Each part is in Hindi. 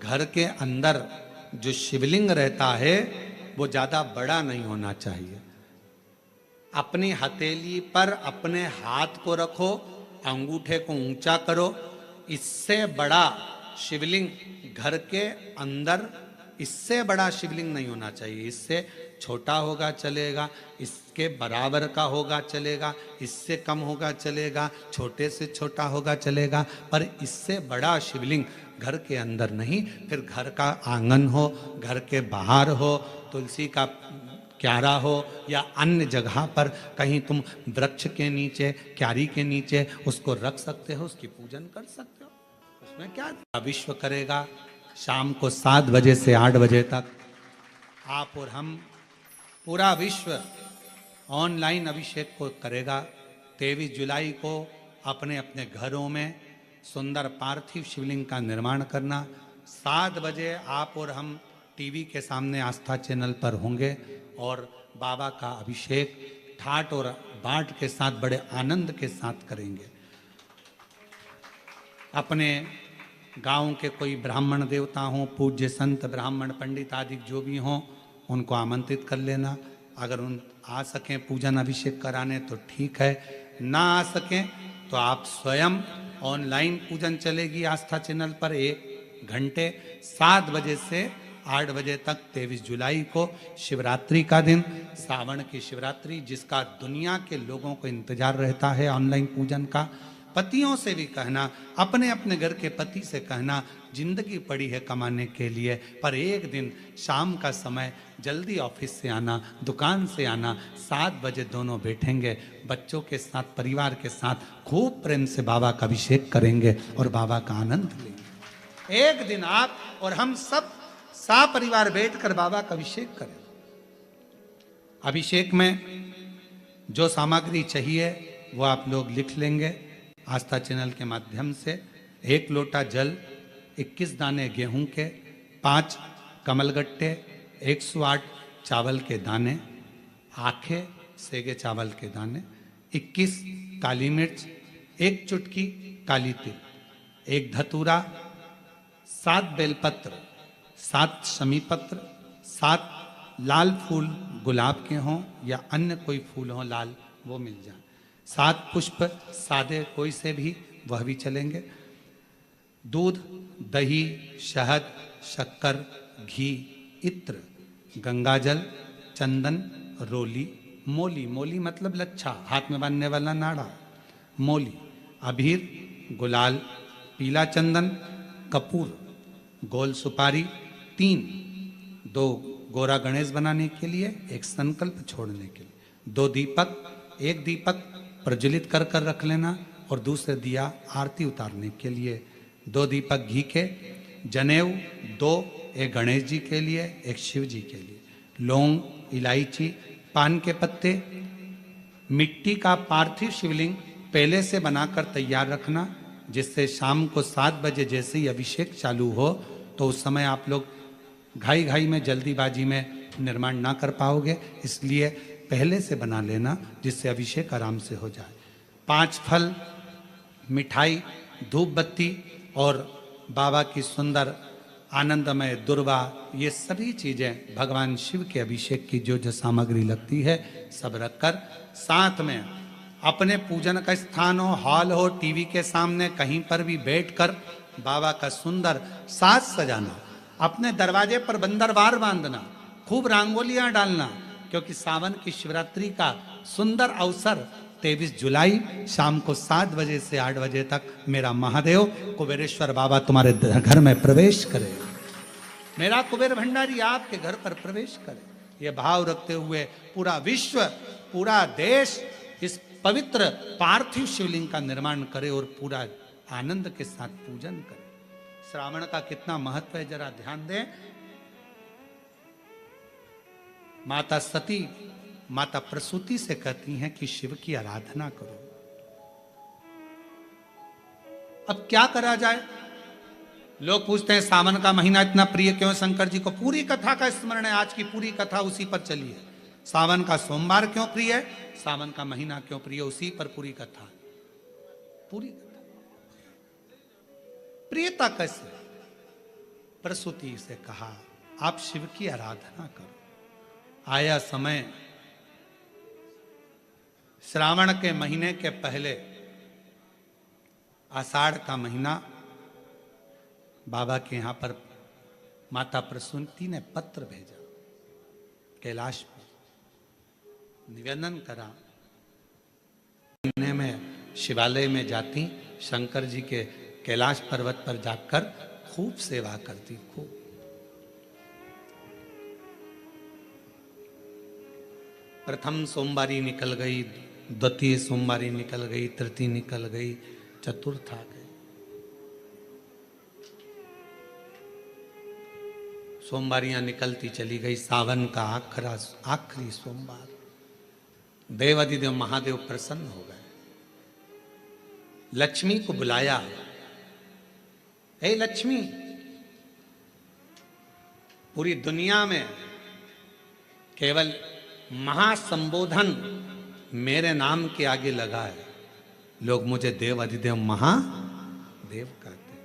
घर के अंदर जो शिवलिंग रहता है वो ज्यादा बड़ा नहीं होना चाहिए। अपनी हथेली पर अपने हाथ को रखो, अंगूठे को ऊंचा करो। इससे बड़ा शिवलिंग घर के अंदर, इससे बड़ा शिवलिंग नहीं होना चाहिए। इससे छोटा होगा चलेगा, इसके बराबर का होगा चलेगा, इससे कम होगा चलेगा, छोटे से छोटा होगा चलेगा, पर इससे बड़ा शिवलिंग घर के अंदर नहीं। फिर घर का आंगन हो, घर के बाहर हो, तुलसी का क्यारा हो या अन्य जगह पर कहीं तुम वृक्ष के नीचे, क्यारी के नीचे उसको रख सकते हो, उसकी पूजन कर सकते हो। उसमें क्या विश्व करेगा। शाम को 7 बजे से 8 बजे तक आप और हम, पूरा विश्व ऑनलाइन अभिषेक को करेगा। 23 जुलाई को अपने अपने घरों में सुंदर पार्थिव शिवलिंग का निर्माण करना। 7 बजे आप और हम टीवी के सामने आस्था चैनल पर होंगे और बाबा का अभिषेक ठाट और बाट के साथ बड़े आनंद के साथ करेंगे। अपने गांव के कोई ब्राह्मण देवता हों, पूज्य संत ब्राह्मण पंडित आदि जो भी हों, उनको आमंत्रित कर लेना। अगर उन आ सकें पूजन अभिषेक कराने तो ठीक है, ना आ सकें तो आप स्वयं ऑनलाइन पूजन चलेगी आस्था चैनल पर 1 घंटे 7 बजे से 8 बजे तक। 23 जुलाई को शिवरात्रि का दिन, सावन की शिवरात्रि, जिसका दुनिया के लोगों को इंतजार रहता है ऑनलाइन पूजन का। पतियों से भी कहना, अपने अपने घर के पति से कहना, जिंदगी पड़ी है कमाने के लिए, पर एक दिन शाम का समय जल्दी ऑफिस से आना, दुकान से आना, 7 बजे दोनों बैठेंगे, बच्चों के साथ, परिवार के साथ खूब प्रेम से बाबा का अभिषेक करेंगे और बाबा का आनंद लेंगे। एक दिन आप और हम सब परिवार बैठकर बाबा का अभिषेक करें। अभिषेक में जो सामग्री चाहिए वो आप लोग लिख लेंगे आस्था चैनल के माध्यम से। 1 लोटा जल, 21 दाने गेहूं के, 5 कमलगट्टे, 108 चावल के दाने, आखे सेगे चावल के दाने, 21 काली मिर्च, 1 चुटकी काली तिल, 1 धतूरा, 7 बेलपत्र, 7 शमी पत्र, 7 लाल फूल गुलाब के हों या अन्य कोई फूल हो लाल, वो मिल जाए, 7 पुष्प सादे कोई से भी, वह भी चलेंगे। दूध, दही, शहद, शक्कर, घी, इत्र, गंगाजल, चंदन, रोली, मोली, मोली मतलब लच्छा, हाथ में बांधने वाला नाड़ा, मोली, अबीर, गुलाल, पीला चंदन, कपूर, गोल सुपारी, 2 गोरा गणेश बनाने के लिए, 1 संकल्प छोड़ने के लिए, 2 दीपक, 1 दीपक प्रज्वलित कर कर रख लेना और दूसरे दिया आरती उतारने के लिए, 2 दीपक घी के, जनेऊ 2, 1 गणेश जी के लिए, 1 शिव जी के लिए, लौंग, इलायची, पान के पत्ते। मिट्टी का पार्थिव शिवलिंग पहले से बनाकर तैयार रखना, जिससे शाम को 7 बजे जैसे ही अभिषेक चालू हो तो उस समय आप लोग घाई घाई में, जल्दीबाजी में निर्माण ना कर पाओगे, इसलिए पहले से बना लेना जिससे अभिषेक आराम से हो जाए। 5 फल, मिठाई, धूप बत्ती और बाबा की सुंदर आनंदमय दुर्वा, ये सभी चीजें भगवान शिव के अभिषेक की जो जो सामग्री लगती है सब रखकर, साथ में अपने पूजन का स्थान हो, हॉल हो, टीवी के सामने कहीं पर भी बैठकर बाबा का सुंदर साज सजाना, अपने दरवाजे पर बंदरवार बांधना, खूब रंगोलियां डालना, क्योंकि सावन की शिवरात्रि का सुंदर अवसर 23 जुलाई शाम को 7 बजे से 8 बजे तक मेरा महादेव कुबेरेश्वर बाबा तुम्हारे घर में प्रवेश करे, मेरा कुबेर भंडारी आपके घर पर प्रवेश करे। ये भाव रखते हुए पूरा विश्व, पूरा देश इस पवित्र पार्थिव शिवलिंग का निर्माण करे और पूरा आनंद के साथ पूजन करे। श्रावण का कितना महत्व है जरा ध्यान दें। माता सती, माता प्रसूति से कहती हैं कि शिव की आराधना करो। अब क्या करा जाए? लोग पूछते हैं सावन का महीना इतना प्रिय क्यों शंकर जी को? पूरी कथा का स्मरण है, आज की पूरी कथा उसी पर चली है। सावन का सोमवार क्यों प्रिय है, सावन का महीना क्यों प्रिय, उसी पर पूरी कथा, पूरी कथा। प्रियता कैसे? प्रसूति से कहा, आप शिव की आराधना करो। आया समय, श्रावण के महीने के पहले आषाढ़ का महीना, बाबा के यहां पर माता प्रसूति ने पत्र भेजा, कैलाश पर निवेदन करा। महीने में शिवालय में जाती, शंकर जी के कैलाश पर्वत पर जाकर खूब सेवा करती, खूब। प्रथम सोमवारी निकल गई, द्वितीय सोमवारी निकल गई, तृतीय निकल गई, चतुर्थ आ गई। सोमवारियां निकलती चली गई। सावन का आखिरी सोमवार, देवाधिदेव महादेव प्रसन्न हो गए। लक्ष्मी को बुलाया, हे लक्ष्मी, पूरी दुनिया में केवल महासंबोधन मेरे नाम के आगे लगा है। लोग मुझे देव अधिदेव महादेव कहते हैं।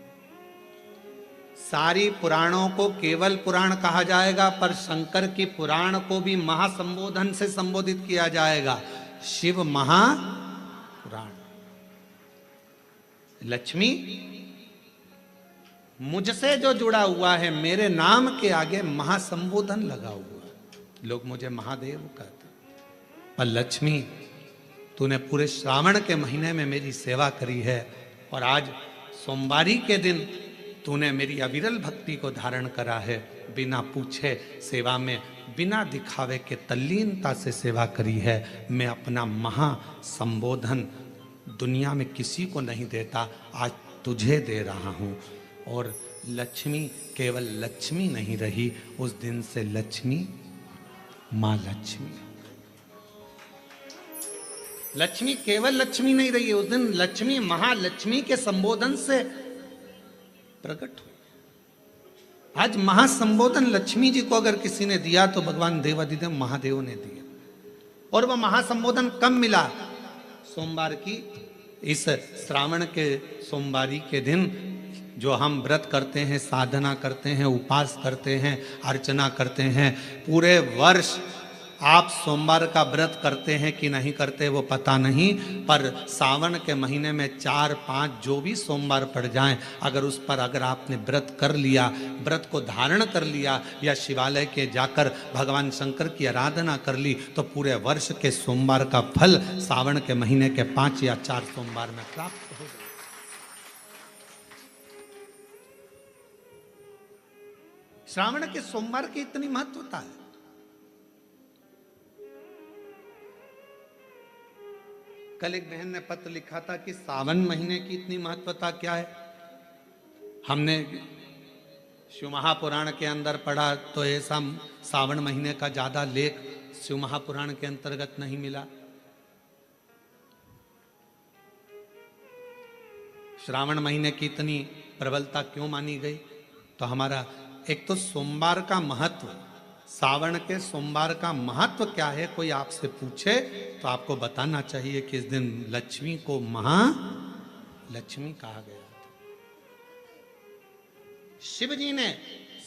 सारी पुराणों को केवल पुराण कहा जाएगा, पर शंकर की पुराण को भी महासंबोधन से संबोधित किया जाएगा, शिव महापुराण। लक्ष्मी, मुझसे जो जुड़ा हुआ है, मेरे नाम के आगे महासंबोधन लगा हुआ है, लोग मुझे महादेव कहते। पर लक्ष्मी, तूने पूरे श्रावण के महीने में मेरी सेवा करी है, और आज सोमवारी के दिन तूने मेरी अविरल भक्ति को धारण करा है। बिना पूछे सेवा में, बिना दिखावे के तल्लीनता से सेवा करी है। मैं अपना महासंबोधन दुनिया में किसी को नहीं देता, आज तुझे दे रहा हूँ। और लक्ष्मी केवल लक्ष्मी नहीं रही, उस दिन से लक्ष्मी माँ लक्ष्मी। लक्ष्मी केवल लक्ष्मी नहीं रही, उस दिन लक्ष्मी महालक्ष्मी के संबोधन से प्रकट हुई। आज महासंबोधन लक्ष्मी जी को अगर किसी ने दिया तो भगवान देवाधिदेव महादेव ने दिया। और वह महासंबोधन कब मिला? सोमवार की इस श्रावण के सोमवारी के दिन जो हम व्रत करते हैं, साधना करते हैं, उपास करते हैं, अर्चना करते हैं। पूरे वर्ष आप सोमवार का व्रत करते हैं कि नहीं करते वो पता नहीं, पर सावन के महीने में 4-5 जो भी सोमवार पड़ जाएं, अगर उस पर अगर आपने व्रत कर लिया, व्रत को धारण कर लिया, या शिवालय के जाकर भगवान शंकर की आराधना कर ली, तो पूरे वर्ष के सोमवार का फल सावन के महीने के 5 या 4 सोमवार में प्राप्त होगा। श्रावण के सोमवार की इतनी महत्वता है। कल एक बहन ने पत्र लिखा था कि सावन महीने की इतनी महत्वता क्या है। हमने शिव महापुराण के अंदर पढ़ा तो ऐसा सावन महीने का ज्यादा लेख शिव महापुराण के अंतर्गत नहीं मिला। श्रावण महीने की इतनी प्रबलता क्यों मानी गई? तो हमारा एक तो सोमवार का महत्व, सावन के सोमवार का महत्व क्या है, कोई आपसे पूछे तो आपको बताना चाहिए कि इस दिन लक्ष्मी को महालक्ष्मी कहा गया था। शिव जी ने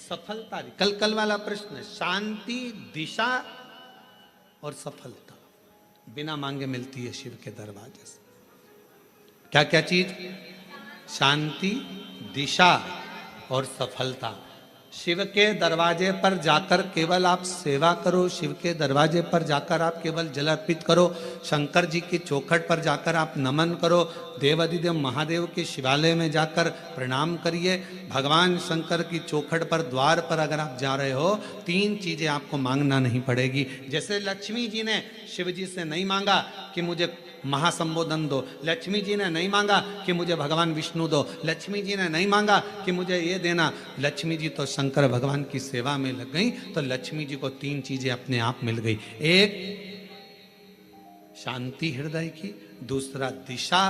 सफलता दी। कल वाला प्रश्न, शांति, दिशा और सफलता बिना मांगे मिलती है शिव के दरवाजे से। क्या क्या चीज? शांति, दिशा और सफलता। शिव के दरवाजे पर जाकर केवल आप सेवा करो, शिव के दरवाजे पर जाकर आप केवल जल अर्पित करो, शंकर जी की चौखट पर जाकर आप नमन करो, देवाधिदेव महादेव के शिवालय में जाकर प्रणाम करिए। भगवान शंकर की चौखट पर, द्वार पर अगर आप जा रहे हो, 3 चीजें आपको मांगना नहीं पड़ेगी। जैसे लक्ष्मी जी ने शिव जी से नहीं मांगा कि मुझे महासंबोधन दो, लक्ष्मी जी ने नहीं मांगा कि मुझे भगवान विष्णु दो, लक्ष्मी जी ने नहीं मांगा कि मुझे ये देना। लक्ष्मी जी तो शंकर भगवान की सेवा में लग गई, तो लक्ष्मी जी को 3 चीजें अपने आप मिल गई। एक शांति हृदय की, दूसरा दिशा,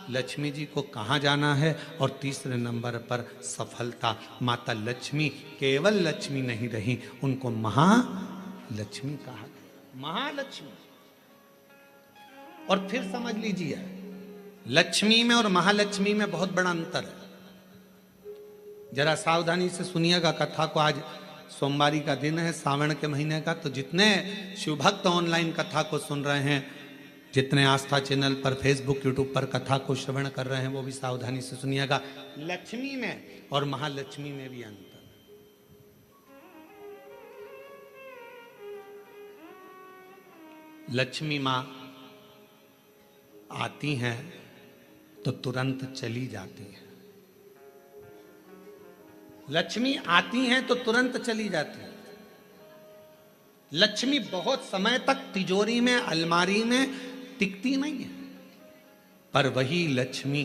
लक्ष्मी जी को कहाँ जाना है, और तीसरे नंबर पर सफलता। माता लक्ष्मी केवल लक्ष्मी नहीं रही, उनको महालक्ष्मी कहा गया। महालक्ष्मी। और फिर समझ लीजिए, लक्ष्मी में और महालक्ष्मी में बहुत बड़ा अंतर है। जरा सावधानी से सुनिएगा कथा को। आज सोमवारी का दिन है, सावन के महीने का। तो जितने शिव भक्त ऑनलाइन कथा को सुन रहे हैं, जितने आस्था चैनल पर, फेसबुक, यूट्यूब पर कथा को श्रवण कर रहे हैं, वो भी सावधानी से सुनिएगा। लक्ष्मी में और महालक्ष्मी में भी अंतर। लक्ष्मी माँ आती हैं तो तुरंत चली जाती है। लक्ष्मी आती हैं तो तुरंत चली जाती है। लक्ष्मी बहुत समय तक तिजोरी में, अलमारी में टिकती नहीं है। पर वही लक्ष्मी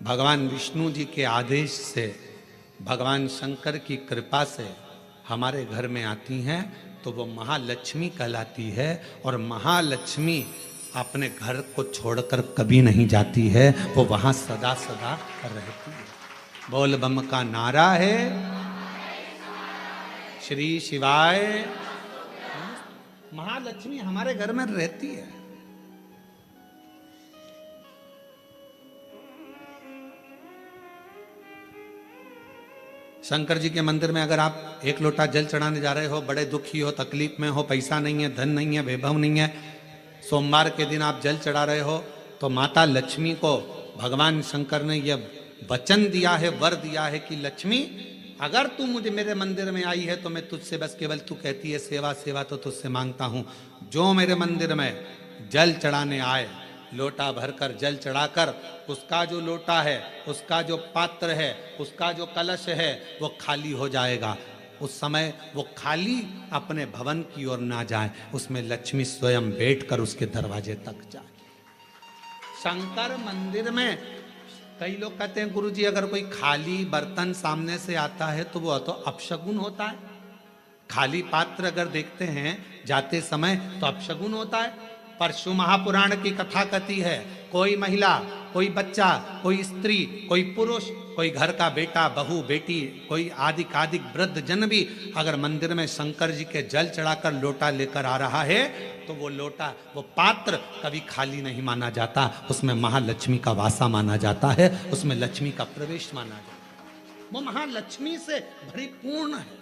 भगवान विष्णु जी के आदेश से, भगवान शंकर की कृपा से हमारे घर में आती हैं तो वो महालक्ष्मी कहलाती है। और महालक्ष्मी अपने घर को छोड़कर कभी नहीं जाती है, वो वहां सदा सदा रहती है। बोल बम का नारा है, श्री शिवाय। महालक्ष्मी हमारे घर में रहती है। शंकर जी के मंदिर में अगर आप एक लोटा जल चढ़ाने जा रहे हो, बड़े दुखी हो, तकलीफ में हो, पैसा नहीं है, धन नहीं है, वैभव नहीं है, सोमवार के दिन आप जल चढ़ा रहे हो, तो माता लक्ष्मी को भगवान शंकर ने यह वचन दिया है, वर दिया है कि लक्ष्मी, अगर तू मुझे मेरे मंदिर में आई है तो मैं तुझसे बस केवल, तू कहती है सेवा सेवा तो तुझसे मांगता हूं, जो मेरे मंदिर में जल चढ़ाने आए, लोटा भरकर जल चढ़ाकर, उसका जो लोटा है, उसका जो पात्र है, उसका जो कलश है, वो खाली हो जाएगा। उस समय वो खाली अपने भवन की ओर ना जाए, उसमें लक्ष्मी स्वयं बैठकर उसके दरवाजे तक जाए। शंकर मंदिर में कई लोग कहते हैं गुरुजी अगर कोई खाली बर्तन सामने से आता है तो वो तो अपशगुन होता है। खाली पात्र अगर देखते हैं जाते समय तो अपशगुन होता है। पर शिव महापुराण की कथा कहती है, कोई महिला, कोई बच्चा, कोई स्त्री, कोई पुरुष, कोई घर का बेटा, बहू, बेटी, कोई आदिक आदिक वृद्ध जन भी अगर मंदिर में शंकर जी के जल चढ़ाकर लोटा लेकर आ रहा है तो वो लोटा, वो पात्र कभी खाली नहीं माना जाता, उसमें महालक्ष्मी का वासा माना जाता है, उसमें लक्ष्मी का प्रवेश माना जाता है। वो महालक्ष्मी से परिपूर्ण है।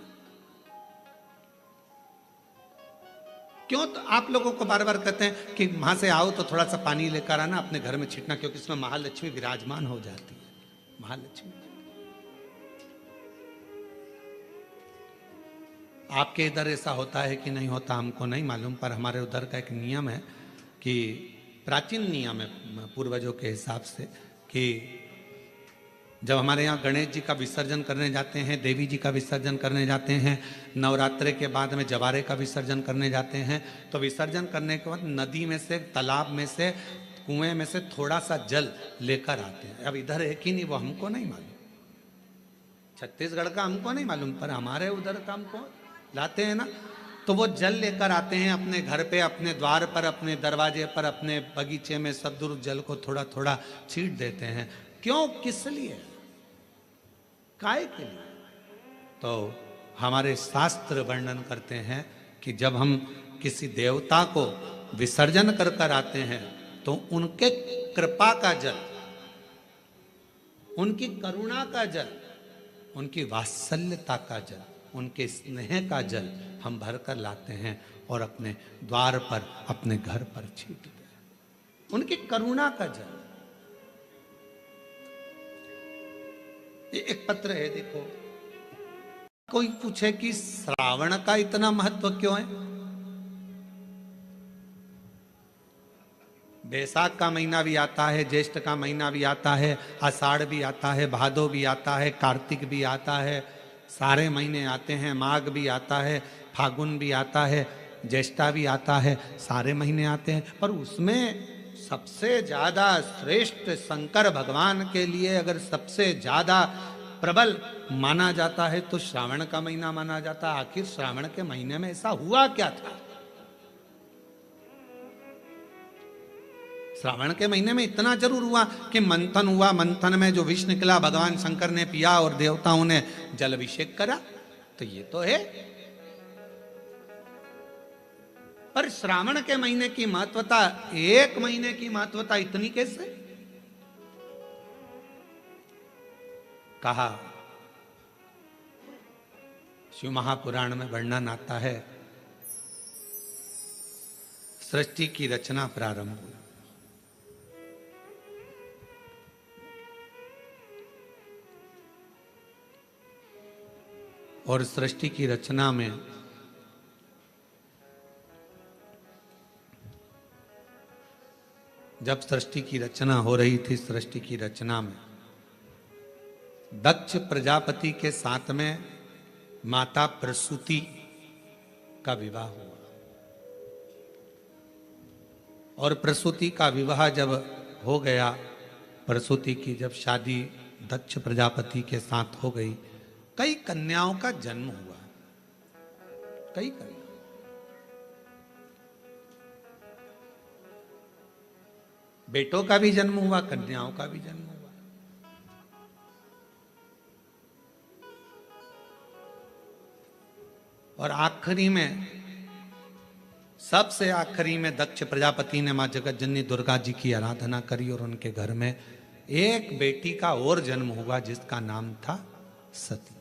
क्यों? तो आप लोगों को बार बार कहते हैं कि वहां से आओ तो थोड़ा सा पानी लेकर आना, अपने घर में छिटना, क्योंकि इसमें महालक्ष्मी विराजमान हो जाती है। महालक्ष्मी आपके इधर ऐसा होता है कि नहीं होता हमको नहीं मालूम, पर हमारे उधर का एक नियम है कि प्राचीन नियम है पूर्वजों के हिसाब से कि जब हमारे यहाँ गणेश जी का विसर्जन करने जाते हैं, देवी जी का विसर्जन करने जाते हैं, नवरात्रे के बाद में जवारे का विसर्जन करने जाते हैं, तो विसर्जन करने के बाद नदी में से, तालाब में से, कुएं में से थोड़ा सा जल लेकर आते हैं। अब इधर है कि नहीं वो हमको नहीं मालूम, छत्तीसगढ़ का हमको नहीं मालूम, पर हमारे उधर का हमको लाते हैं ना। तो वो जल लेकर आते हैं अपने घर पे, अपने द्वार पर, अपने दरवाजे पर, अपने बगीचे में सब दूर जल को थोड़ा थोड़ा छीट देते हैं। क्यों? किस लिए? काय के लिए? तो हमारे शास्त्र वर्णन करते हैं कि जब हम किसी देवता को विसर्जन कर कर आते हैं तो उनके कृपा का जल, उनकी करुणा का जल, उनकी वात्सल्यता का जल, उनके स्नेह का जल हम भर कर लाते हैं और अपने द्वार पर, अपने घर पर छींटते हैं। उनकी करुणा का जल। ये एक पत्र है, देखो। कोई पूछे कि श्रावण का इतना महत्व क्यों है? बैसाख का महीना भी आता है, ज्येष्ठ का महीना भी आता है, आषाढ़ भी आता है, भादो भी आता है, कार्तिक भी आता है, सारे महीने आते हैं, माघ भी आता है, फागुन भी आता है, ज्येष्ठा भी आता है, सारे महीने आते हैं। पर उसमें सबसे ज्यादा श्रेष्ठ शंकर भगवान के लिए अगर सबसे ज्यादा प्रबल माना जाता है तो श्रावण का महीना माना जाता है। आखिर श्रावण के महीने में ऐसा हुआ क्या था? श्रावण के महीने में इतना जरूर हुआ कि मंथन हुआ, मंथन में जो विष निकला भगवान शंकर ने पिया और देवताओं ने जल अभिषेक करा, तो ये तो है। पर श्रावण के महीने की महत्वता, एक महीने की महत्वता इतनी कैसे? कहा, शिव महापुराण में वर्णन आता है, सृष्टि की रचना प्रारंभ हुई। और सृष्टि की रचना में जब सृष्टि की रचना हो रही थी, सृष्टि की रचना में दक्ष प्रजापति के साथ में माता प्रसूति का विवाह हुआ। और प्रसूति का विवाह जब हो गया, प्रसूति की जब शादी दक्ष प्रजापति के साथ हो गई, कई कन्याओं का जन्म हुआ। कई कन्या, बेटों का भी जन्म हुआ, कन्याओं का भी जन्म हुआ। और आखिरी में, सबसे आखिरी में दक्ष प्रजापति ने मां जगत जननी दुर्गा जी की आराधना करी और उनके घर में एक बेटी का और जन्म हुआ जिसका नाम था सती।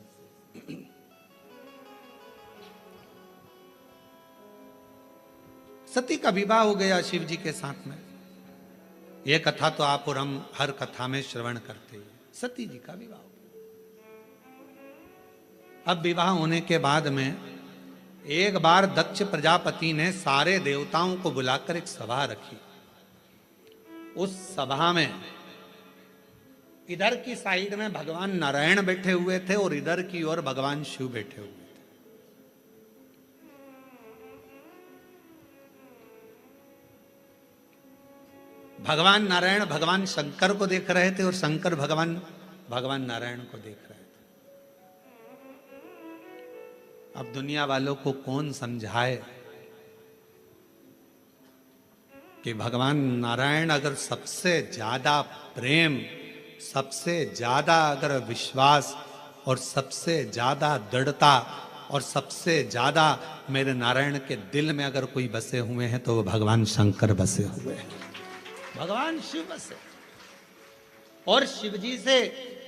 सती का विवाह हो गया शिव जी के साथ में। यह कथा तो आप और हम हर कथा में श्रवण करते हैं। सती जी का विवाह हो गया। अब विवाह होने के बाद में एक बार दक्ष प्रजापति ने सारे देवताओं को बुलाकर एक सभा रखी। उस सभा में इधर की साइड में भगवान नारायण बैठे हुए थे और इधर की ओर भगवान शिव बैठे हुए थे। भगवान नारायण भगवान शंकर को देख रहे थे और शंकर भगवान नारायण को देख रहे थे। अब दुनिया वालों को कौन समझाए कि भगवान नारायण अगर सबसे ज्यादा प्रेम, सबसे ज्यादा अगर विश्वास और सबसे ज्यादा दृढ़ता और सबसे ज्यादा मेरे नारायण के दिल में अगर कोई बसे हुए हैं तो वो भगवान शंकर बसे हुए हैं, भगवान शिव बसे। और शिव जी से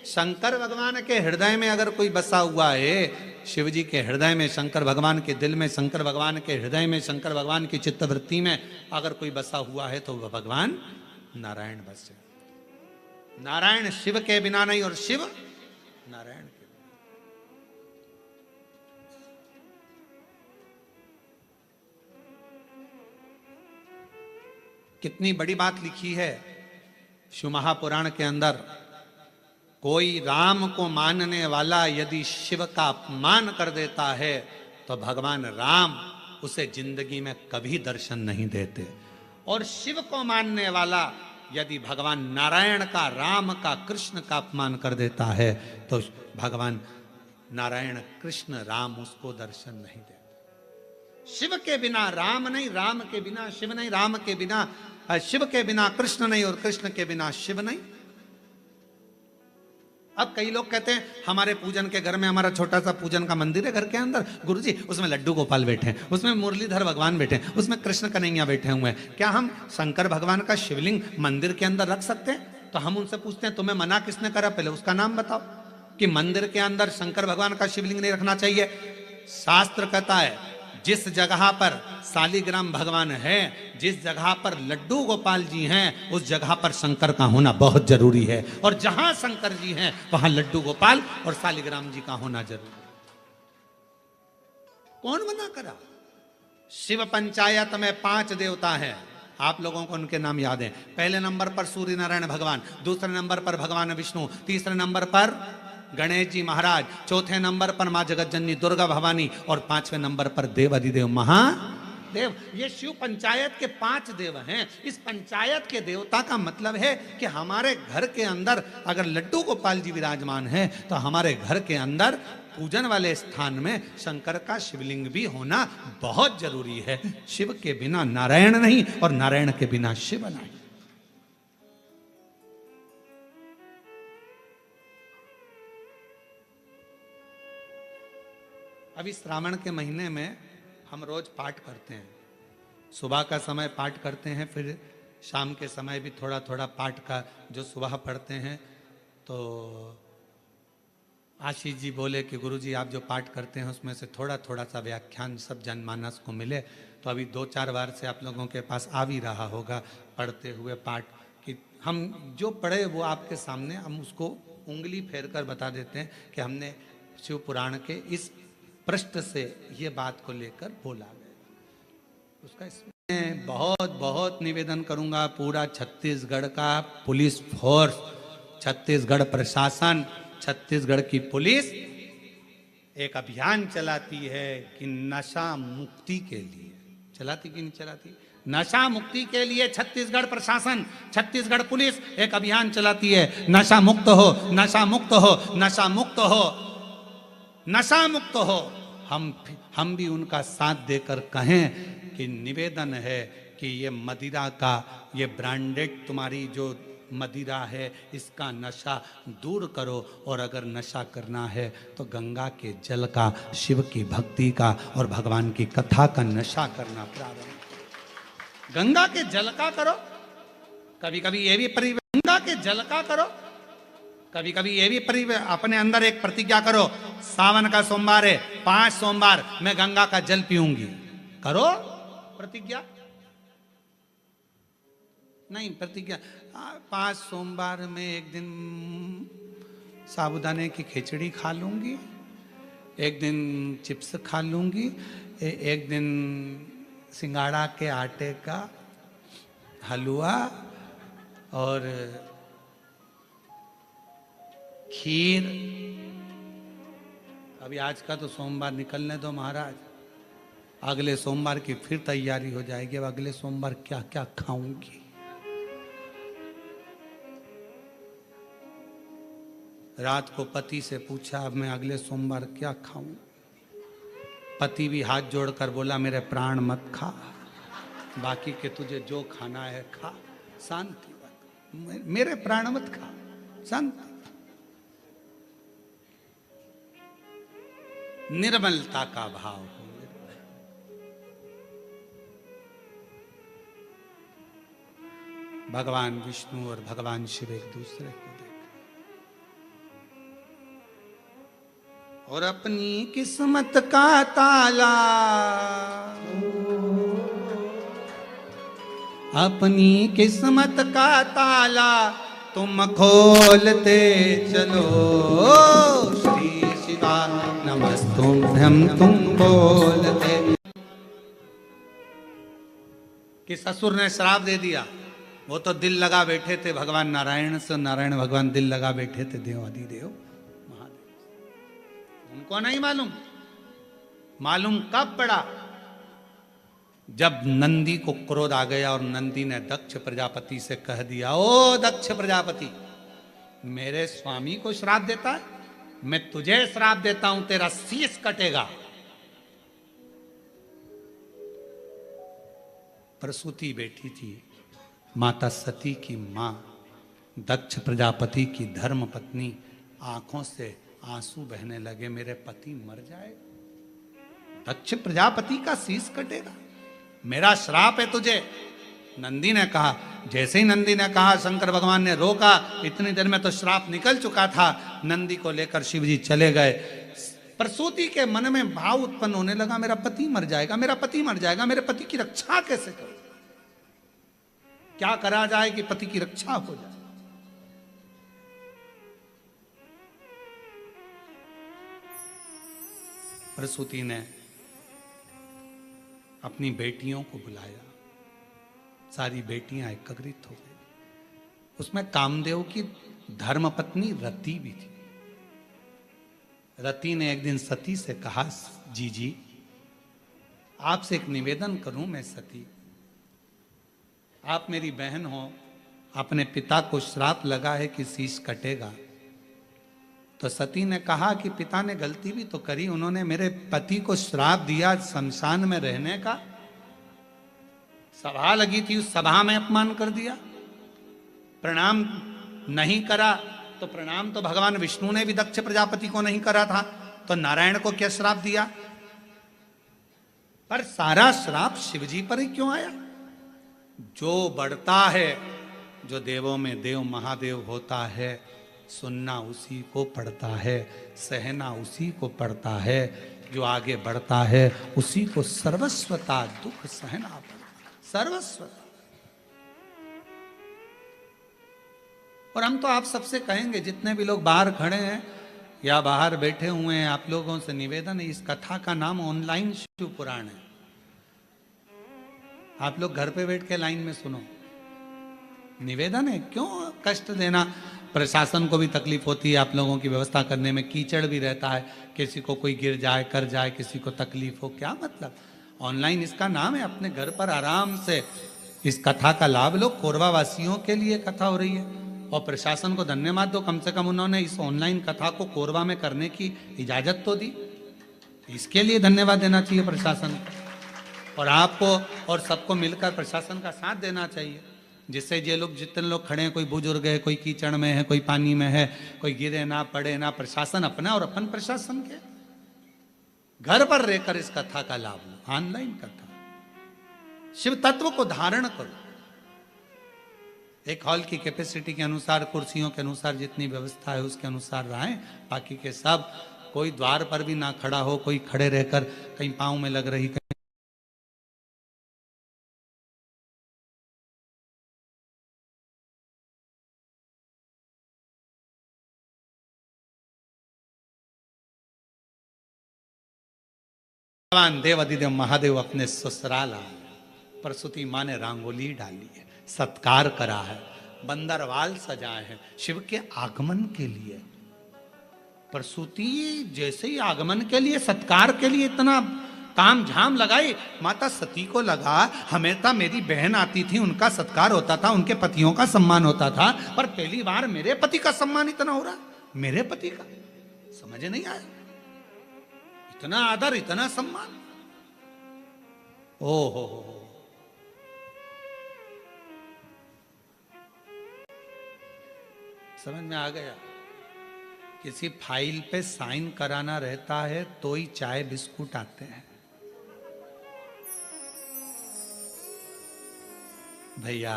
शंकर भगवान के हृदय में अगर कोई बसा हुआ है, शिव जी के हृदय में, शंकर भगवान के दिल में, शंकर भगवान के हृदय में, शंकर भगवान की चित्तवृत्ति में अगर कोई बसा हुआ है तो वह भगवान नारायण बसे। नारायण शिव के बिना नहीं और शिव नारायण के बिना। कितनी बड़ी बात लिखी है शिव महापुराण के अंदर। कोई राम को मानने वाला यदि शिव का अपमान कर देता है तो भगवान राम उसे जिंदगी में कभी दर्शन नहीं देते। और शिव को मानने वाला यदि भगवान नारायण का, राम का, कृष्ण का अपमान कर देता है तो भगवान नारायण, कृष्ण, राम उसको दर्शन नहीं देते। शिव के बिना राम नहीं, राम के बिना शिव नहीं, राम के बिना, शिव के बिना कृष्ण नहीं और कृष्ण के बिना शिव नहीं। अब कई लोग कहते हैं हमारे पूजन के घर में, हमारा छोटा सा पूजन का मंदिर है घर के अंदर, गुरुजी उसमें लड्डू गोपाल बैठे हैं, उसमें मुरलीधर भगवान बैठे हैं, उसमें कृष्ण कन्हैया बैठे हुए हैं। क्या हम शंकर भगवान का शिवलिंग मंदिर के अंदर रख सकते हैं? तो हम उनसे पूछते हैं तुम्हें मना किसने करा, पहले उसका नाम बताओ कि मंदिर के अंदर शंकर भगवान का शिवलिंग नहीं रखना चाहिए। शास्त्र कहता है जिस जगह पर शालिग्राम भगवान है, जिस जगह पर लड्डू गोपाल जी हैं, उस जगह पर शंकर का होना बहुत जरूरी है। और जहां शंकर जी हैं वहां लड्डू गोपाल और शालिग्राम जी का होना जरूरी है। कौन मना करा? शिव पंचायत में 5 देवता हैं, आप लोगों को उनके नाम याद हैं। पहले नंबर पर सूर्य नारायण भगवान, दूसरे नंबर पर भगवान विष्णु, तीसरे नंबर पर गणेश जी महाराज, चौथे नंबर पर मां जगत जननी दुर्गा भवानी और 5वें नंबर पर देव अधिदेव महादेव। ये शिव पंचायत के 5 देव हैं। इस पंचायत के देवता का मतलब है कि हमारे घर के अंदर अगर लड्डू गोपाल जी विराजमान है तो हमारे घर के अंदर पूजन वाले स्थान में शंकर का शिवलिंग भी होना बहुत जरूरी है। शिव के बिना नारायण नहीं और नारायण के बिना शिव नहीं। अभी श्रावण के महीने में हम रोज पाठ करते हैं। सुबह का समय पाठ करते हैं, फिर शाम के समय भी थोड़ा थोड़ा पाठ का जो सुबह पढ़ते हैं। तो आशीष जी बोले कि गुरुजी आप जो पाठ करते हैं उसमें से थोड़ा थोड़ा सा व्याख्यान सब जनमानस को मिले। तो अभी 2-4 बार से आप लोगों के पास आ भी रहा होगा पढ़ते हुए पाठ कि हम जो पढ़े वो आपके सामने हम उसको उंगली फेर कर बता देते हैं कि हमने शिव पुराण के इस पृष्ठ से ये बात को लेकर बोला गया। उसका इसमें बहुत बहुत निवेदन करूंगा, पूरा छत्तीसगढ़ का पुलिस फोर्स, छत्तीसगढ़ प्रशासन, छत्तीसगढ़ की पुलिस एक अभियान चलाती है कि नशा मुक्ति के लिए, चलाती कि नहीं चलाती? नशा मुक्ति के लिए छत्तीसगढ़ प्रशासन, छत्तीसगढ़ पुलिस एक अभियान चलाती है। नशा मुक्त हो, नशा मुक्त हो, नशा मुक्त हो, नशा मुक्त हो। हम भी उनका साथ देकर कहें कि निवेदन है कि ये मदिरा का, ये ब्रांडेड तुम्हारी जो मदिरा है इसका नशा दूर करो, और अगर नशा करना है तो गंगा के जल का, शिव की भक्ति का और भगवान की कथा का नशा करना प्रारंभ करो। गंगा के जल का करो, कभी कभी ये भी गंगा के जल का करो, कभी कभी ये भी अपने अंदर एक प्रतिज्ञा करो, सावन का सोमवार है, 5 सोमवार मैं गंगा का जल पीऊंगी। करो प्रतिज्ञा। नहीं प्रतिज्ञा, 5 सोमवार में एक दिन साबूदाने की खिचड़ी खा लूंगी, एक दिन चिप्स खा लूंगी, एक दिन सिंगाड़ा के आटे का हलवा और खीर। अभी आज का तो सोमवार निकलने दो महाराज, अगले सोमवार की फिर तैयारी हो जाएगी। अब अगले सोमवार क्या क्या खाऊंगी। रात को पति से पूछा अब मैं अगले सोमवार क्या खाऊं। पति भी हाथ जोड़कर बोला मेरे प्राण मत खा, बाकी के तुझे जो खाना है खा, शांति रख, मेरे प्राण मत खा, शांति। निर्मलता का भाव हो। भगवान विष्णु और भगवान शिव एक दूसरे को देख और अपनी किस्मत का ताला, अपनी किस्मत का ताला तुम खोलते चलो। श्री शिवा नमस्तुभ्यं तुम बोलते। कि ससुर ने श्राप दे दिया, वो तो दिल लगा बैठे थे भगवान नारायण से, नारायण भगवान दिल लगा बैठे थे देवाधिदेव महादेव। उनको नहीं मालूम, मालूम कब पड़ा? जब नंदी को क्रोध आ गया और नंदी ने दक्ष प्रजापति से कह दिया, ओ दक्ष प्रजापति, मेरे स्वामी को श्राप देता है, मैं तुझे श्राप देता हूं, तेरा शीश कटेगा। प्रसूति बैठी थी, माता सती की मां, दक्ष प्रजापति की धर्म पत्नी, आंखों से आंसू बहने लगे, मेरे पति मर जाए, दक्ष प्रजापति का शीश कटेगा, मेरा श्राप है तुझे। नंदी ने कहा, जैसे ही नंदी ने कहा शंकर भगवान ने रोका, इतनी देर में तो श्राप निकल चुका था। नंदी को लेकर शिव जी चले गए। प्रसूति के मन में भाव उत्पन्न होने लगा, मेरा पति मर जाएगा, मेरा पति मर जाएगा, मेरे पति की रक्षा कैसे करूं, क्या करा जाए कि पति की रक्षा हो जाए। प्रसूति ने अपनी बेटियों को बुलाया, सारी बेटियां एकत्रित हो गई। उसमें कामदेव की धर्मपत्नी रति भी थी। रति ने एक दिन सती से कहा, जी आपसे एक निवेदन करूं मैं सती, आप मेरी बहन हो, अपने पिता को श्राप लगा है कि शीश कटेगा। तो सती ने कहा कि पिता ने गलती भी तो करी, उन्होंने मेरे पति को श्राप दिया शमशान में रहने का, सभा लगी थी उस सभा में अपमान कर दिया, प्रणाम नहीं करा। तो प्रणाम तो भगवान विष्णु ने भी दक्ष प्रजापति को नहीं करा था, तो नारायण को क्या श्राप दिया? पर सारा श्राप शिवजी पर ही क्यों आया? जो बढ़ता है, जो देवों में देव महादेव होता है, सुनना उसी को पड़ता है, सहना उसी को पड़ता है, जो आगे बढ़ता है उसी को सर्वस्वता दुख सहना पड़ता, सर्वस्वता। और हम तो आप सबसे कहेंगे, जितने भी लोग बाहर खड़े हैं या बाहर बैठे हुए हैं, आप लोगों से निवेदन है, इस कथा का नाम ऑनलाइन शिव पुराण है। आप लोग घर पे बैठ के लाइन में सुनो। निवेदन है, क्यों कष्ट देना। प्रशासन को भी तकलीफ होती है आप लोगों की व्यवस्था करने में, कीचड़ भी रहता है, किसी को कोई गिर जाए कर जाए, किसी को तकलीफ हो, क्या मतलब। ऑनलाइन इसका नाम है, अपने घर पर आराम से इस कथा का लाभ लो। कोरबा वासियों के लिए कथा हो रही है, और प्रशासन को धन्यवाद दो, कम से कम उन्होंने इस ऑनलाइन कथा को कोरबा में करने की इजाजत तो दी। इसके लिए धन्यवाद देना चाहिए प्रशासन को, और आपको और सबको मिलकर प्रशासन का साथ देना चाहिए, जिससे ये लोग जितने लोग खड़े हैं, कोई बुजुर्ग है, कोई कीचड़ में है, कोई पानी में है, कोई गिरे ना पड़े ना, प्रशासन अपना और अपन प्रशासन के। घर पर रहकर इस कथा का लाभ लो, ऑनलाइन कथा। शिव तत्व को धारण करो। एक हॉल की कैपेसिटी के अनुसार, कुर्सियों के अनुसार जितनी व्यवस्था है उसके अनुसार रहें, बाकी के सब कोई द्वार पर भी ना खड़ा हो, कोई खड़े रहकर कहीं पाँव में लग रही, भगवान देवादिदेव महादेव अपने ससुराल आए, प्रसूति माँ ने रंगोली डाली है, सत्कार करा है, बंदरवाल सजाए हैं शिव के आगमन के लिए। प्रसूति जैसे ही आगमन के लिए, सत्कार के लिए इतना ताम झाम लगाई। माता सती को लगा हमेशा मेरी बहन आती थी, उनका सत्कार होता था, उनके पतियों का सम्मान होता था, पर पहली बार मेरे पति का सम्मान इतना हो रहा, मेरे पति का समझ नहीं आया। इतना आदर, इतना सम्मान, ओ हो। समझ में आ गया। किसी फाइल पे साइन कराना रहता है तो ही चाय बिस्कुट आते हैं। भैया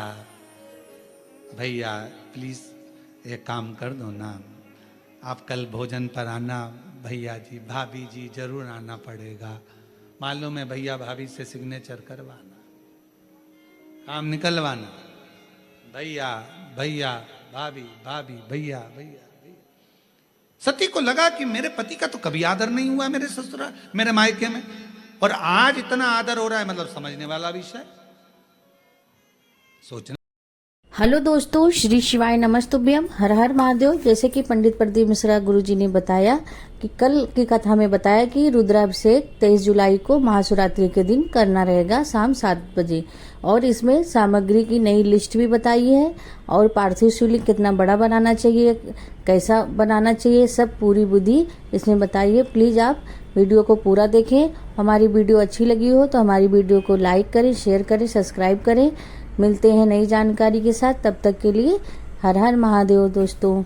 भैया प्लीज एक काम कर दो ना, आप कल भोजन पर आना। भैया जी भाभी जी जरूर आना पड़ेगा, मालूम है भैया भाभी से सिग्नेचर करवाना, काम निकलवाना। भैया भैया भाभी भाभी भैया भैया भैया। सती को लगा कि मेरे पति का तो कभी आदर नहीं हुआ मेरे ससुराल, मेरे मायके में, और आज इतना आदर हो रहा है, मतलब समझने वाला विषय, सोचना। हेलो दोस्तों, श्री शिवाय नमस्तुभ्यम, हर हर महादेव। जैसे कि पंडित प्रदीप मिश्रा गुरुजी ने बताया कि कल की कथा में बताया कि रुद्राभिषेक 23 जुलाई को महाशिवरात्रि के दिन करना रहेगा शाम 7 बजे, और इसमें सामग्री की नई लिस्ट भी बताई है, और पार्थिव शिवलिंग कितना बड़ा बनाना चाहिए, कैसा बनाना चाहिए, सब पूरी विधि इसमें बताई है। प्लीज आप वीडियो को पूरा देखें। हमारी वीडियो अच्छी लगी हो तो हमारी वीडियो को लाइक करें, शेयर करें, सब्सक्राइब करें। मिलते हैं नई जानकारी के साथ, तब तक के लिए हर हर महादेव दोस्तों।